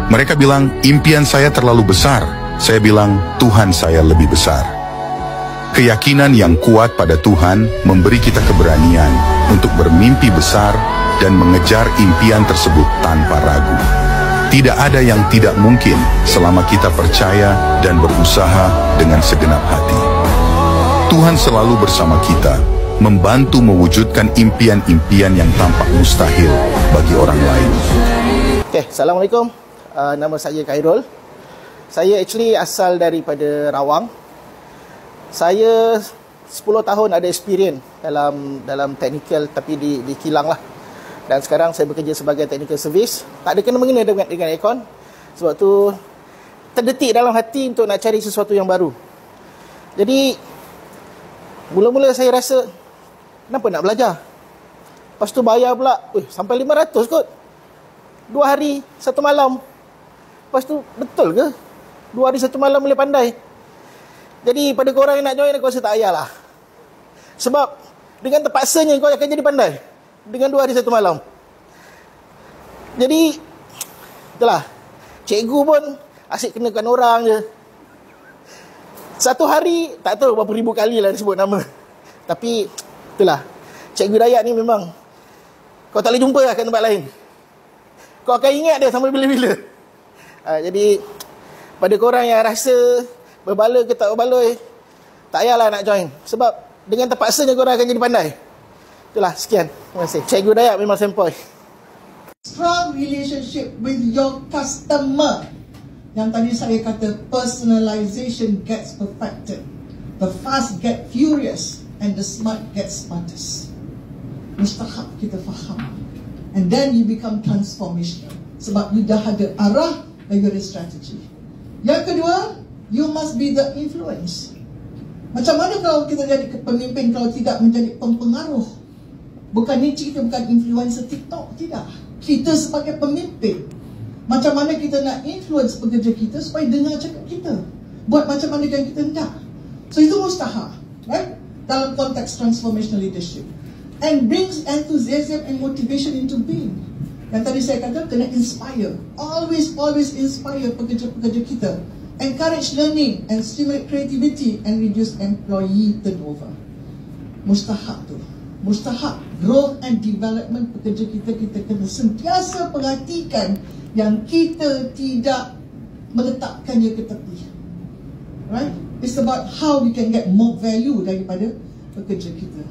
Mereka bilang, impian saya terlalu besar. Saya bilang, Tuhan saya lebih besar. Keyakinan yang kuat pada Tuhan memberi kita keberanian untuk bermimpi besar dan mengejar impian tersebut tanpa ragu. Tidak ada yang tidak mungkin selama kita percaya dan berusaha dengan segenap hati. Tuhan selalu bersama kita, membantu mewujudkan impian-impian yang tampak mustahil bagi orang lain. Assalamualaikum. Nama saya Khairul. Saya actually asal daripada Rawang. Saya 10 tahun ada experience dalam technical, tapi di kilang lah. Dan sekarang saya bekerja sebagai technical service. Tak ada kena-mengena dengan aircon. Sebab tu terdetik dalam hati untuk nak cari sesuatu yang baru. Jadi mula-mula saya rasa, kenapa nak belajar? Lepas tu bayar pula, sampai 500 kot. 2 hari, 1 malam. Lepas tu, betul ke? 2 hari 1 malam boleh pandai? Jadi pada korang yang nak join, aku rasa tak payahlah. Sebab dengan terpaksanya kau akan jadi pandai. Dengan 2 hari 1 malam. Jadi, itulah. Cikgu pun asyik kenakan orang je. 1 hari, tak tahu berapa ribu kali lah disebut nama. Tapi, itulah. Cikgu Dayak ni memang, kau tak boleh jumpa lah kat tempat lain. Kau akan ingat dia sampai bila-bila. Jadi, pada korang yang rasa berbala ke tak berbaloi, tak payahlah nak join. Sebab dengan terpaksanya korang akan jadi pandai. Itulah, sekian. Terima kasih. Cikgu Dayak memang sempoi. Strong relationship with your customer. Yang tadi saya kata, personalization gets perfected. The fast get furious and the smart get smartest. Mustahak kita faham. And then you become transformational. Sebab you dah ada arah dan you ada strategi. Yang kedua, you must be the influence. Macam mana kalau kita jadi pemimpin kalau tidak menjadi pempengaruh? Bukan ni kita bukan influencer TikTok, tidak. Kita sebagai pemimpin, macam mana kita nak influence pekerja kita supaya dengar cakap kita, buat macam mana yang kita nak. So itu mustahak, right? Dalam konteks transformational leadership. And brings enthusiasm and motivation into being. Yang tadi saya kata, kena inspire. Always inspire pekerja-pekerja kita. Encourage learning and stimulate creativity and reduce employee turnover. Mustahak tu. Mustahak growth and development pekerja kita kena sentiasa perhatikan yang kita tidak meletakkannya ke tepi. Right? It's about how we can get more value daripada pekerja kita.